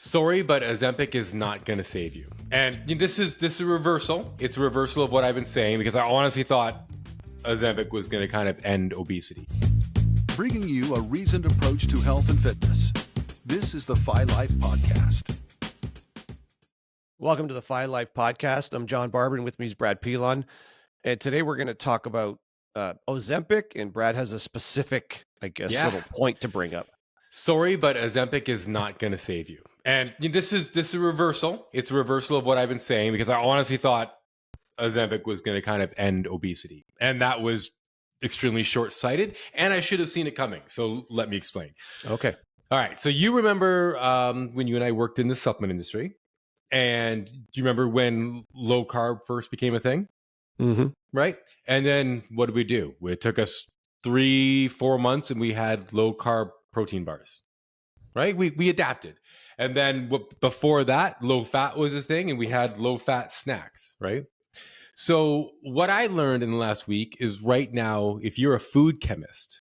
Sorry, but Ozempic is not going to save you. And this is a reversal. It's a reversal of what I've been saying because I honestly thought Ozempic was going to kind of end obesity. Bringing you a reasoned approach to health and fitness. This is the Phi Life Podcast. Welcome to the Phi Life Podcast. I'm John Barban. With me is Brad Pilon. And today we're going to talk about Ozempic. And Brad has a specific, little point to bring up. Sorry, but Ozempic is not going to save you. And this is a reversal. It's a reversal of what I've been saying because I honestly thought Ozempic was going to kind of end obesity. And that was extremely short-sighted. And I should have seen it coming. So let me explain. Okay. All right. So you remember when you and I worked in the supplement industry. And do you remember when low-carb first became a thing? Mm-hmm. Right? And then what did we do? It took us 3-4 months and we had low-carb protein bars. Right? We adapted. And then before that, low fat was a thing and we had low fat snacks, right? So what I learned in the last week is right now, if you're a food chemist,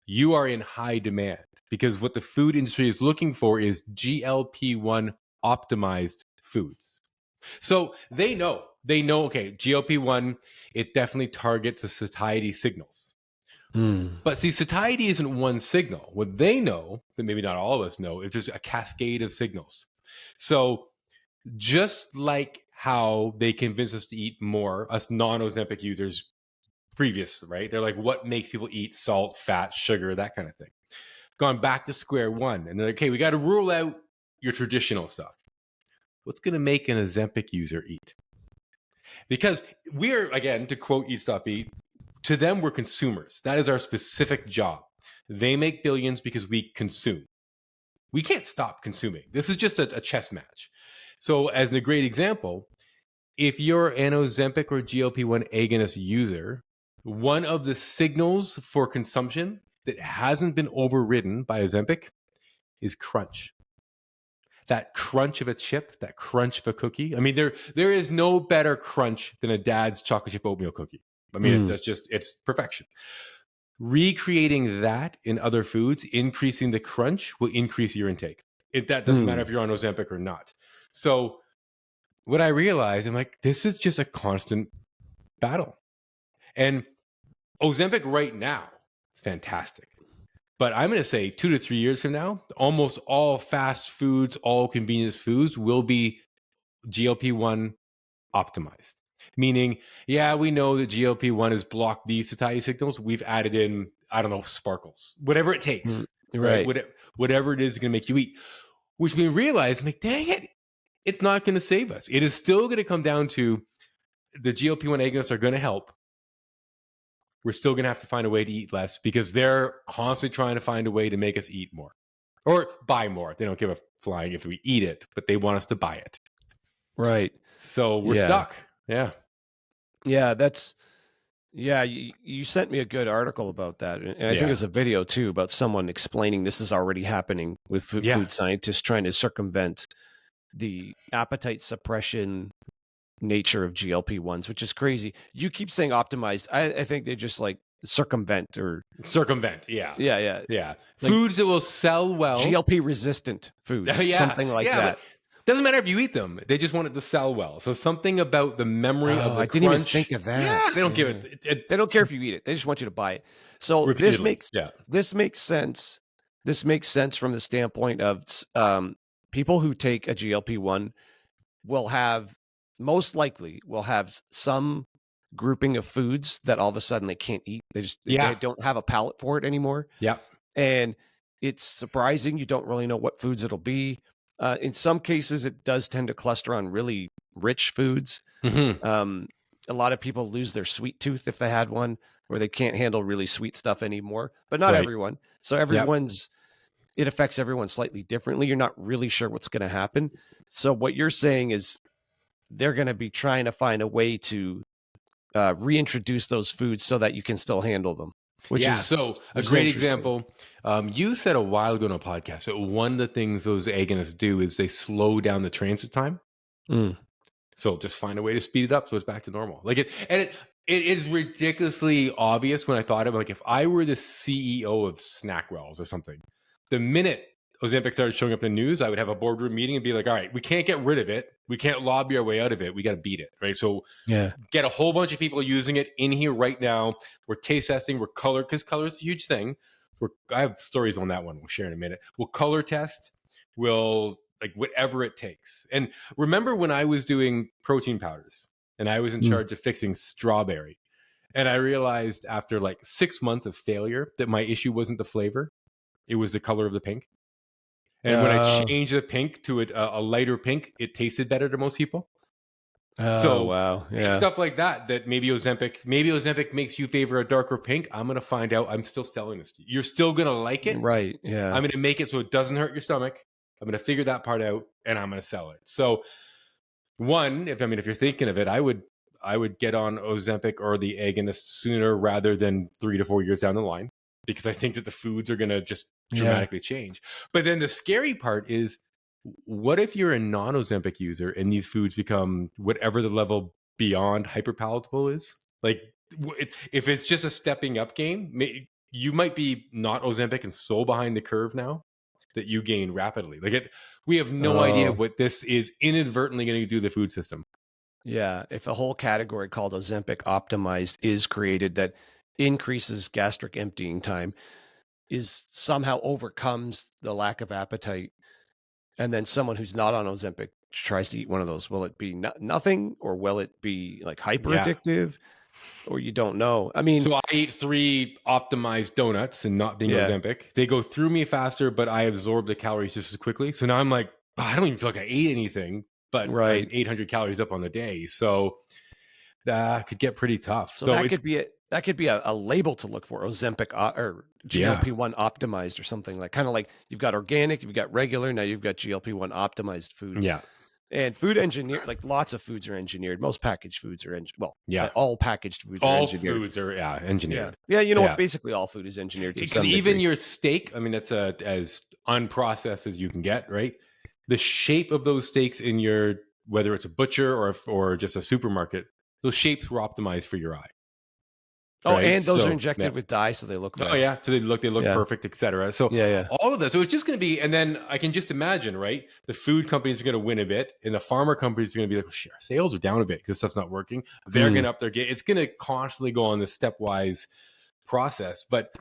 you are in high demand because what the food industry is looking for is GLP-1 optimized foods. So they know, okay, GLP-1, it definitely targets the satiety signals. But see, satiety isn't one signal. What they know, that maybe not all of us know, is just a cascade of signals. So just like how they convince us to eat more, us non-Ozempic users previous, right? They're like, what makes people eat salt, fat, sugar, that kind of thing. Gone back to square one. And they're like, okay, we got to rule out your traditional stuff. What's going to make an Ozempic user eat? Because we're, again, to quote Eat Stop Eat, to them, we're consumers. That is our specific job. They make billions because we consume. We can't stop consuming. This is just a chess match. So as a great example, if you're an Ozempic or GLP-1 agonist user, one of the signals for consumption that hasn't been overridden by Ozempic is crunch. That crunch of a chip, that crunch of a cookie. I mean, there is no better crunch than a dad's chocolate chip oatmeal cookie. I mean, it's perfection. Recreating that in other foods, increasing the crunch will increase your intake. That doesn't matter if you're on Ozempic or not. So what I realized, I'm like, this is just a constant battle. And Ozempic right now, it's fantastic. But I'm going to say 2 to 3 years from now, almost all fast foods, all convenience foods will be GLP-1 optimized. Meaning, yeah, we know that GLP-1 has blocked these satiety signals. We've added in, I don't know, sparkles, whatever it takes, right? Whatever it is going to make you eat. Which we realize, I'm like, dang it, it's not going to save us. It is still going to come down to the GLP-1 agonists are going to help. We're still going to have to find a way to eat less because they're constantly trying to find a way to make us eat more or buy more. They don't give a flying if we eat it, but they want us to buy it. Right. So we're stuck. Yeah. Yeah, you sent me a good article about that. And I think there's a video too about someone explaining this is already happening with food scientists trying to circumvent the appetite suppression nature of GLP-1s, which is crazy. You keep saying optimized. I think they just like circumvent. Yeah. Like, foods that will sell well. GLP resistant foods, something like that. Doesn't matter if you eat them; they just want it to sell well. So something about the memory of the I didn't even think of that. Yeah, they don't give it. They don't care if you eat it; they just want you to buy it. So repeatedly. this makes sense. This makes sense from the standpoint of people who take a GLP-1 most likely will have some grouping of foods that all of a sudden they can't eat. They don't have a palate for it anymore. Yeah, and it's surprising. You don't really know what foods it'll be. In some cases, it does tend to cluster on really rich foods. Mm-hmm. A lot of people lose their sweet tooth if they had one, where they can't handle really sweet stuff anymore. But not everyone. So it affects everyone slightly differently. You're not really sure what's going to happen. So what you're saying is they're going to be trying to find a way to reintroduce those foods so that you can still handle them. So a great example. You said a while ago on a podcast that one of the things those agonists do is they slow down the transit time. So just find a way to speed it up so it's back to normal. It is ridiculously obvious when I thought of it. Like if I were the CEO of Snackwells or something, the minute Ozempic started showing up in the news, I would have a boardroom meeting and be like, all right, we can't get rid of it. We can't lobby our way out of it. We got to beat it, right? So get a whole bunch of people using it in here right now. We're taste testing. We're color, because color is a huge thing. I have stories on that one. We'll share in a minute. We'll color test. We'll like whatever it takes. And remember when I was doing protein powders and I was in charge of fixing strawberry, and I realized after like 6 months of failure that my issue wasn't the flavor. It was the color of the pink. And when I changed the pink to a lighter pink, it tasted better to most people. So wow. Yeah. stuff like that maybe Ozempic makes you favor a darker pink. I'm going to find out. I'm still selling this to you. You're still going to like it. Right. Yeah. I'm going to make it so it doesn't hurt your stomach. I'm going to figure that part out and I'm going to sell it. So if you're thinking of it, I would get on Ozempic or the agonist sooner rather than 3 to 4 years down the line, because I think that the foods are going to just dramatically change. But then the scary part is, what if you're a non-Ozempic user and these foods become whatever the level beyond hyperpalatable is? Like, if it's just a stepping up game, you might be not Ozempic and so behind the curve now that you gain rapidly. We have no idea what this is inadvertently going to do to the food system. Yeah. If a whole category called Ozempic optimized is created that increases gastric emptying time, is somehow overcomes the lack of appetite, and then someone who's not on Ozempic tries to eat one of those, will it be nothing, or will it be like hyper addictive? Or you don't know. I mean, so I ate 3 optimized donuts and not being Ozempic. They go through me faster, but I absorb the calories just as quickly. So now I'm like, I don't even feel like I ate anything, but I'm 800 calories up on the day. So that could get pretty tough. So that could be a label to look for, Ozempic or GLP-1 optimized or something, like kind of like you've got organic, you've got regular, now you've got GLP-1 optimized foods. Yeah. And food engineered, like lots of foods are engineered. Most packaged foods are all packaged foods are engineered. All foods are engineered. Yeah, you know what? Basically all food is engineered to some degree. Even your steak, I mean, that's as unprocessed as you can get, right? The shape of those steaks in your, whether it's a butcher or just a supermarket, those shapes were optimized for your eye. Oh, right? And those are injected with dye, so they look red. Oh, yeah. So they look perfect, etc. So all of that. So it's just going to be, and then I can just imagine, right? The food companies are going to win a bit, and the farmer companies are going to be like, well, sure, sales are down a bit because stuff's not working. They're going to up their game. It's going to constantly go on this stepwise process. But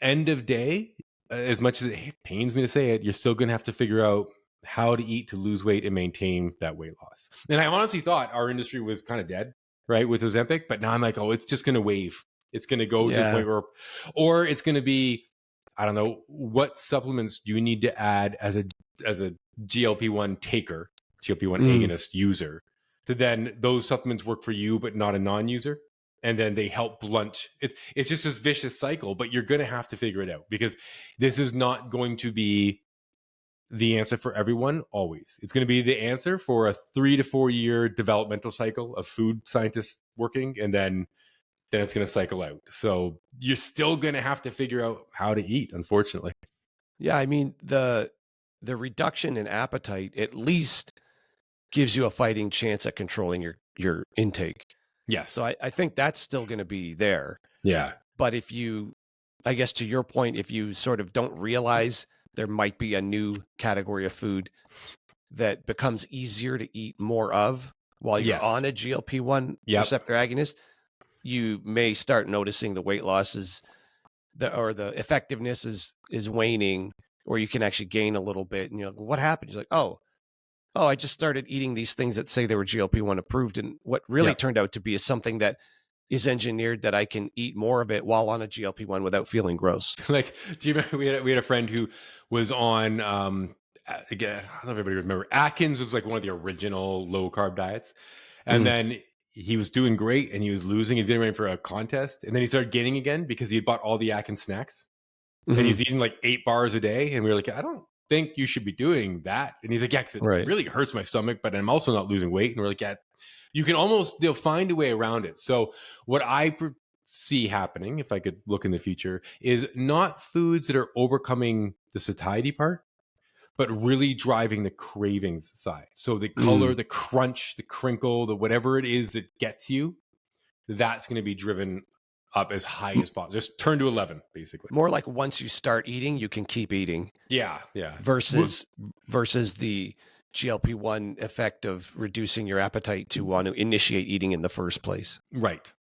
end of day, as much as it pains me to say it, you're still going to have to figure out how to eat to lose weight and maintain that weight loss. And I honestly thought our industry was kind of dead, right, with Ozempic, but now I'm like, it's just going to wave. It's going to go to the point where, or it's going to be, I don't know, what supplements do you need to add as a GLP-1 taker, GLP-1 agonist user, to then those supplements work for you, but not a non-user. And then they help blunt it. It's just this vicious cycle, but you're going to have to figure it out, because this is not going to be the answer for everyone always. It's going to be the answer for a 3 to 4 year developmental cycle of food scientists working, and then it's going to cycle out. So you're still going to have to figure out how to eat, unfortunately. Yeah, I mean, the reduction in appetite at least gives you a fighting chance at controlling your intake. Yes. So I think that's still going to be there. Yeah. But if you, I guess to your point, if you sort of don't realize there might be a new category of food that becomes easier to eat more of while you're on a GLP-1 receptor agonist, you may start noticing the weight loss or the effectiveness is waning, or you can actually gain a little bit. And you're like, what happened? You're like, oh, I just started eating these things that say they were GLP-1 approved. And what really turned out to be is something that is engineered that I can eat more of it while on a GLP-1 without feeling gross. Like, do you remember we had a friend who was on, again, I don't know if everybody remember, Atkins was like one of the original low carb diets. And then he was doing great and he was losing. He's getting ready for a contest. And then he started gaining again because he had bought all the Atkins snacks. And he's eating like 8 bars a day. And we were like, I don't think you should be doing that. And he's like, yeah, 'cause it really hurts my stomach, but I'm also not losing weight. And we're like, yeah, they'll find a way around it. So what I see happening, if I could look in the future, is not foods that are overcoming the satiety part, but really driving the cravings side. So the color, the crunch, the crinkle, the whatever it is that gets you, that's going to be driven up as high as possible. Just turn to 11, basically. More like once you start eating, you can keep eating. Yeah, yeah. Versus the GLP-1 effect of reducing your appetite to want to initiate eating in the first place. Right.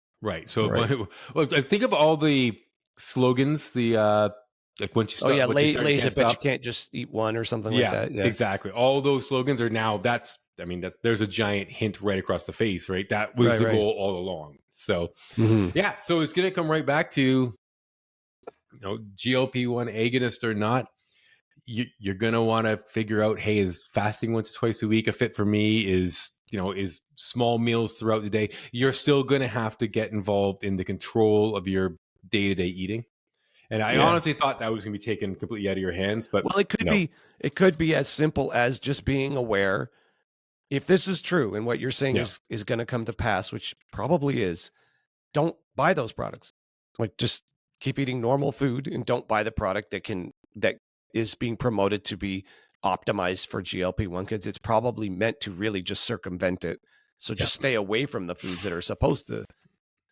So, well, think of all the slogans. The like once you start, lays it, but you can't just eat one or something like that. Yeah, exactly. All those slogans are now. There's a giant hint right across the face. Right, that was the goal all along. So, yeah. So it's gonna come right back to, GLP-1 agonist or not. You're going to want to figure out, hey, is fasting once or twice a week a fit for me? Is small meals throughout the day? You're still going to have to get involved in the control of your day-to-day eating. And I honestly thought that was going to be taken completely out of your hands. But it could be as simple as just being aware. If this is true and what you're saying is going to come to pass, which probably is, don't buy those products. Like, just keep eating normal food and don't buy the product that is being promoted to be optimized for GLP-1, because it's probably meant to really just circumvent it. So just stay away from the foods that are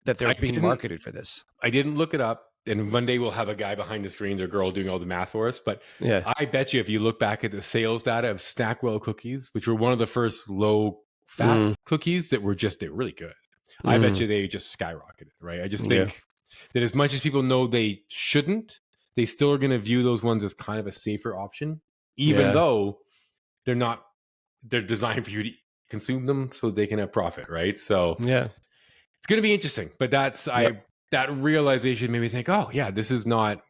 that they're being marketed for this. I didn't look it up. And one day we'll have a guy behind the screens or girl doing all the math for us. But I bet you if you look back at the sales data of Snackwell cookies, which were one of the first low-fat cookies they're really good. I bet you they just skyrocketed, right? I just think that as much as people know they shouldn't, they still are going to view those ones as kind of a safer option, even though they're designed for you to consume them so they can have profit, right? So it's going to be interesting. But that realization made me think, oh yeah, this is not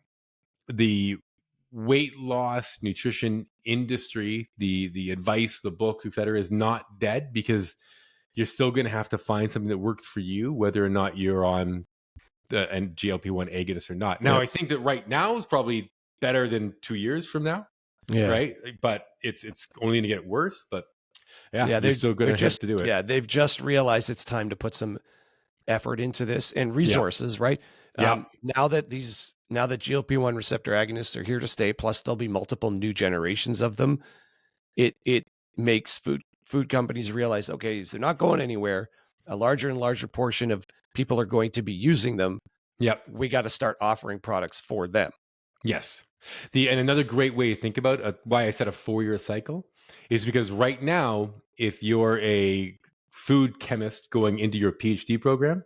the weight loss nutrition industry. The advice, the books, etc., is not dead, because you're still going to have to find something that works for you, whether or not you're on and GLP-1 agonist or not. Now, I think that right now is probably better than 2 years from now, right? But it's only going to get worse. But they're still going to have to do it. Yeah, they've just realized it's time to put some effort into this and resources, right? Now that GLP-1 receptor agonists are here to stay, plus there'll be multiple new generations of them. It makes food companies realize, okay, if they're not going anywhere, a larger and larger portion of people are going to be using them. We got to start offering products for them. Yes. And another great way to think about why I said a 4-year cycle is because right now, if you're a food chemist going into your PhD program,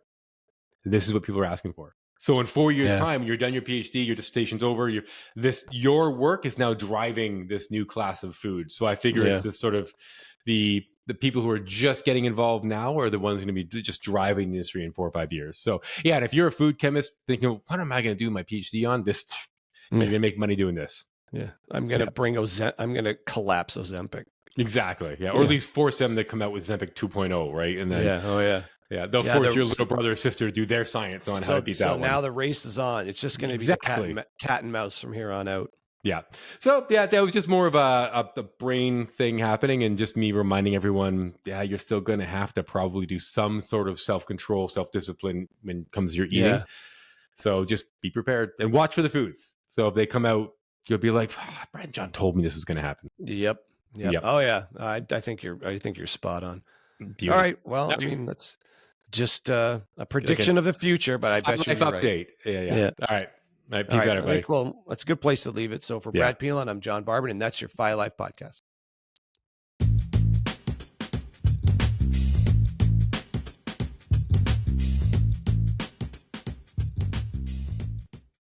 this is what people are asking for. So in 4 years' time, you're done your PhD, your dissertation's over, your work is now driving this new class of food. So I figure it's this sort of the people who are just getting involved now are the ones going to be just driving the industry in 4 or 5 years. So and if you're a food chemist thinking, what am I going to do my PhD on? I'm going to make money doing this. I'm going to I'm going to collapse Ozempic. Exactly. Or at least force them to come out with Ozempic 2.0, right? And then they'll force your little brother or sister to do their science on how to beat that one. So now the race is on. It's just going to be cat and mouse from here on out. Yeah. So that was just more of a brain thing happening, and just me reminding everyone, you're still going to have to probably do some sort of self-control, self-discipline when it comes to your eating. So just be prepared and watch for the foods. So if they come out, you'll be like, Brad John told me this was going to happen. Yep. Oh yeah. I think you're spot on. All right. Well, I mean, that's just a prediction of the future, but I bet you you're update. Right. Yeah. All right. Peace out, everybody. Well, that's a good place to leave it. So for Brad Pilon, I'm John Barban, and that's your Phi Life Podcast.